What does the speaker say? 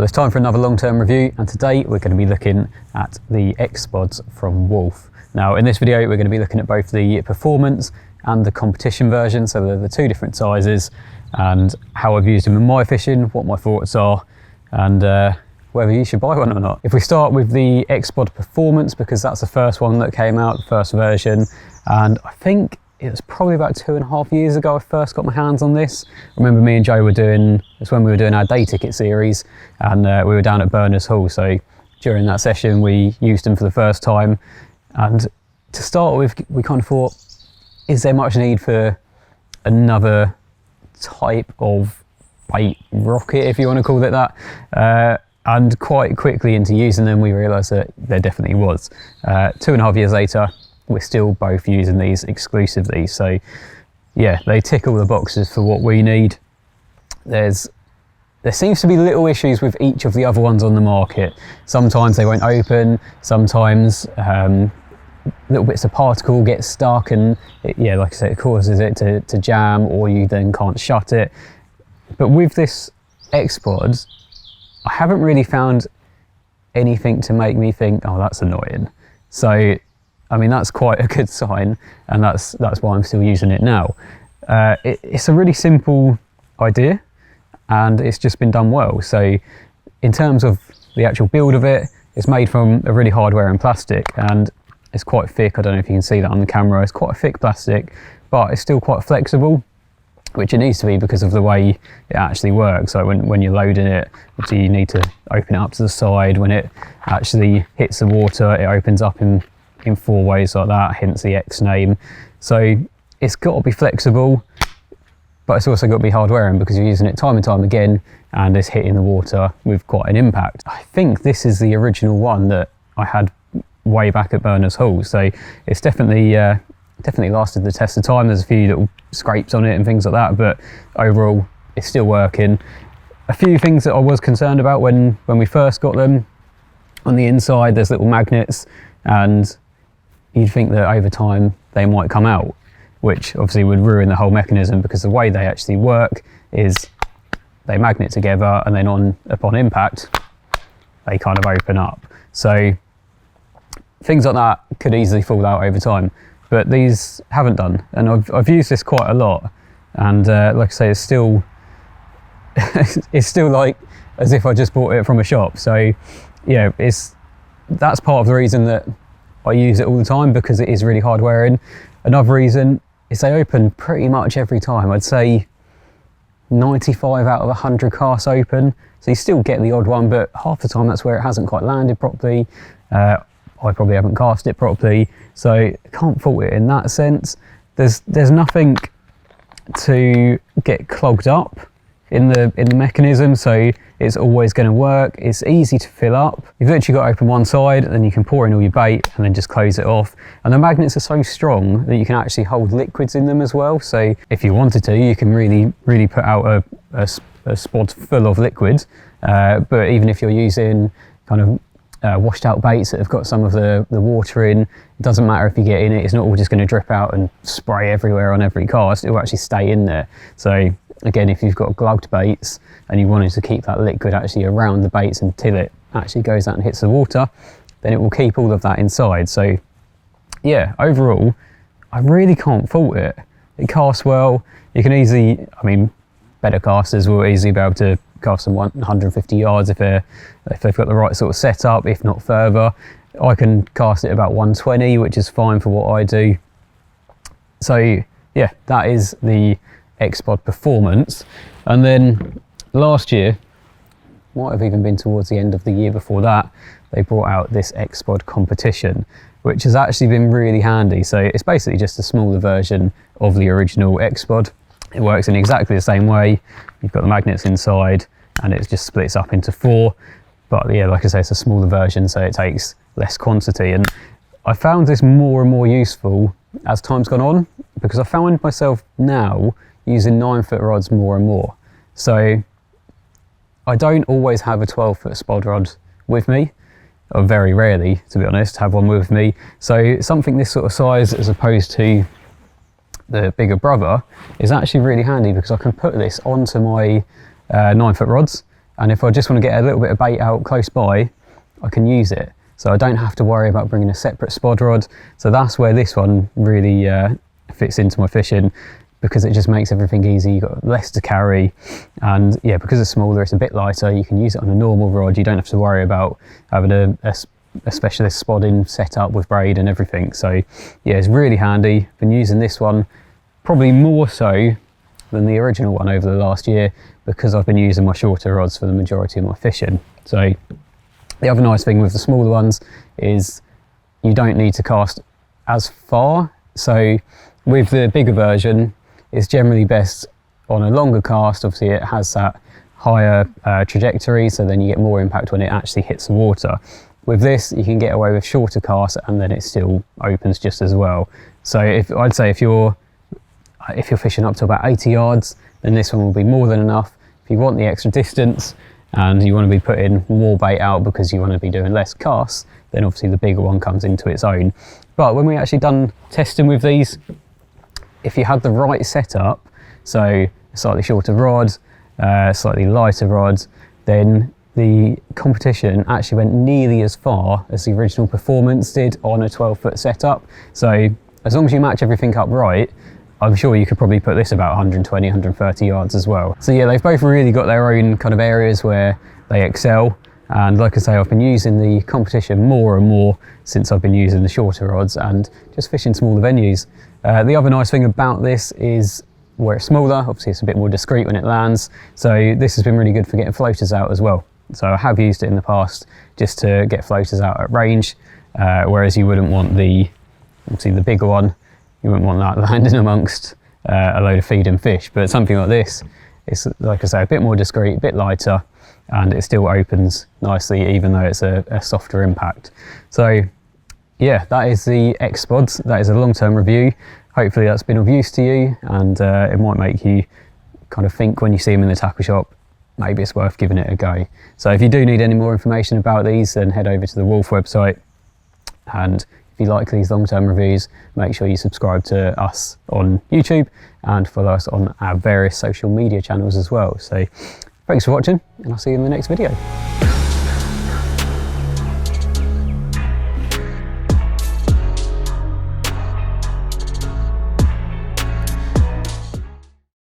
Well, it's time for another long-term review, and today we're going to be looking at the X Spods from Wolf. Now in this video we're going to be looking at both the performance and the competition version, so they're the two different sizes, and how I've used them in my fishing, what my thoughts are, and whether you should buy one or not. If we start with the X Spod Performance, because that's the first one that came out, the first version, and I think it was probably about 2.5 years ago I first got my hands on this. I remember me and Joe were doing, it's when we were doing our day ticket series, and we were down at Berners Hall, so during that session we used them for the first time. And to start with, we kind of thought, is there much need for another type of bait rocket, if you want to call it that? And quite quickly into using them we realised that there definitely was. 2.5 years later we're still both using these exclusively, so yeah, they tick all the boxes for what we need. There seems to be little issues with each of the other ones on the market. Sometimes they won't open, sometimes little bits of particle get stuck, and yeah, like I said, it causes it to jam, or you then can't shut it. But with this X Spod, I haven't really found anything to make me think, oh, that's annoying. So I mean, that's quite a good sign, and that's why I'm still using it now. It's a really simple idea, and it's just been done well. So in terms of the actual build of it, it's made from a really hard wearing plastic, and it's quite thick. I don't know if you can see that on the camera. It's quite a thick plastic, but it's still quite flexible, which it needs to be because of the way it actually works. So when you're loading it, obviously you need to open it up to the side. When it actually hits the water, it opens up in 4 ways like that, hence the X name. So it's got to be flexible, but it's also got to be hard wearing because you're using it time and time again, and it's hitting the water with quite an impact. I think this is the original one that I had way back at Berners Hall, so it's definitely lasted the test of time. There's a few little scrapes on it and things like that, but overall it's still working. A few things that I was concerned about when we first got them: on the inside there's little magnets, and you'd think that over time they might come out, which obviously would ruin the whole mechanism, because the way they actually work is they magnet together, and then upon impact they kind of open up. So things like that could easily fall out over time, but these haven't done, and I've used this quite a lot, and like I say, it's still it's still like as if I just bought it from a shop. So yeah, that's part of the reason that I use it all the time, because it is really hard wearing. Another reason is they open pretty much every time. I'd say 95 out of 100 casts open, so you still get the odd one, but half the time that's where it hasn't quite landed properly. I probably haven't cast it properly, so I can't fault it in that sense. There's nothing to get clogged up in the mechanism, so it's always going to work. It's easy to fill up. You've literally got to open one side, and then you can pour in all your bait and then just close it off. And the magnets are so strong that you can actually hold liquids in them as well. So if you wanted to, you can really put out a spod full of liquid. But even if you're using kind of washed out baits that have got some of the water in, it doesn't matter if you get in it. It's not all just going to drip out and spray everywhere on every cast. It will actually stay in there. So again, if you've got glugged baits and you wanted to keep that liquid actually around the baits until it actually goes out and hits the water, then it will keep all of that inside. So yeah, overall I really can't fault it. It casts well. You can easily, I mean, better casters will easily be able to cast them 150 yards if they've got the right sort of setup, if not further. I can cast it about 120, which is fine for what I do. So yeah, that is the X Spod Performance. And then last year, might have even been towards the end of the year before that, they brought out this X Spod Competition, which has actually been really handy. So it's basically just a smaller version of the original X Spod. It works in exactly the same way. You've got the magnets inside, and it just splits up into 4. But yeah, like I say, it's a smaller version, so it takes less quantity. And I found this more and more useful as time's gone on, because I found myself now using 9-foot rods more and more. So I don't always have a 12-foot spod rod with me, or very rarely, to be honest, have one with me. So something this sort of size, as opposed to the bigger brother, is actually really handy, because I can put this onto my 9-foot rods, and if I just want to get a little bit of bait out close by, I can use it. So I don't have to worry about bringing a separate spod rod. So that's where this one really fits into my fishing, because it just makes everything easy. You've got less to carry, and yeah, because it's smaller, it's a bit lighter. You can use it on a normal rod. You don't have to worry about having a specialist spodding set up with braid and everything. So yeah, it's really handy. Been using this one probably more so than the original one over the last year, because I've been using my shorter rods for the majority of my fishing. So the other nice thing with the smaller ones is you don't need to cast as far. So with the bigger version, it's generally best on a longer cast. Obviously it has that higher trajectory, so then you get more impact when it actually hits the water. With this, you can get away with shorter casts and then it still opens just as well. So I'd say if you're fishing up to about 80 yards, then this one will be more than enough. If you want the extra distance and you want to be putting more bait out because you want to be doing less casts, then obviously the bigger one comes into its own. But when we actually done testing with these, if you had the right setup, so a slightly shorter rod, slightly lighter rod, then the Competition actually went nearly as far as the original Performance did on a 12-foot setup. So as long as you match everything up right, I'm sure you could probably put this about 120, 130 yards as well. So yeah, they've both really got their own kind of areas where they excel. And like I say, I've been using the Competition more and more since I've been using the shorter rods and just fishing smaller venues. The other nice thing about this is where it's smaller, obviously it's a bit more discreet when it lands. So this has been really good for getting floaters out as well. So I have used it in the past just to get floaters out at range, whereas you wouldn't want obviously the bigger one, you wouldn't want that landing amongst a load of feeding fish. But something like this, it's like I say, a bit more discreet, a bit lighter, and it still opens nicely even though it's a softer impact. So yeah, that is the X Spod. That is a long-term review. Hopefully that's been of use to you, and it might make you kind of think when you see them in the tackle shop, maybe it's worth giving it a go. So if you do need any more information about these, then head over to the Wolf website. And if you like these long-term reviews, make sure you subscribe to us on YouTube and follow us on our various social media channels as well. So thanks for watching, and I'll see you in the next video.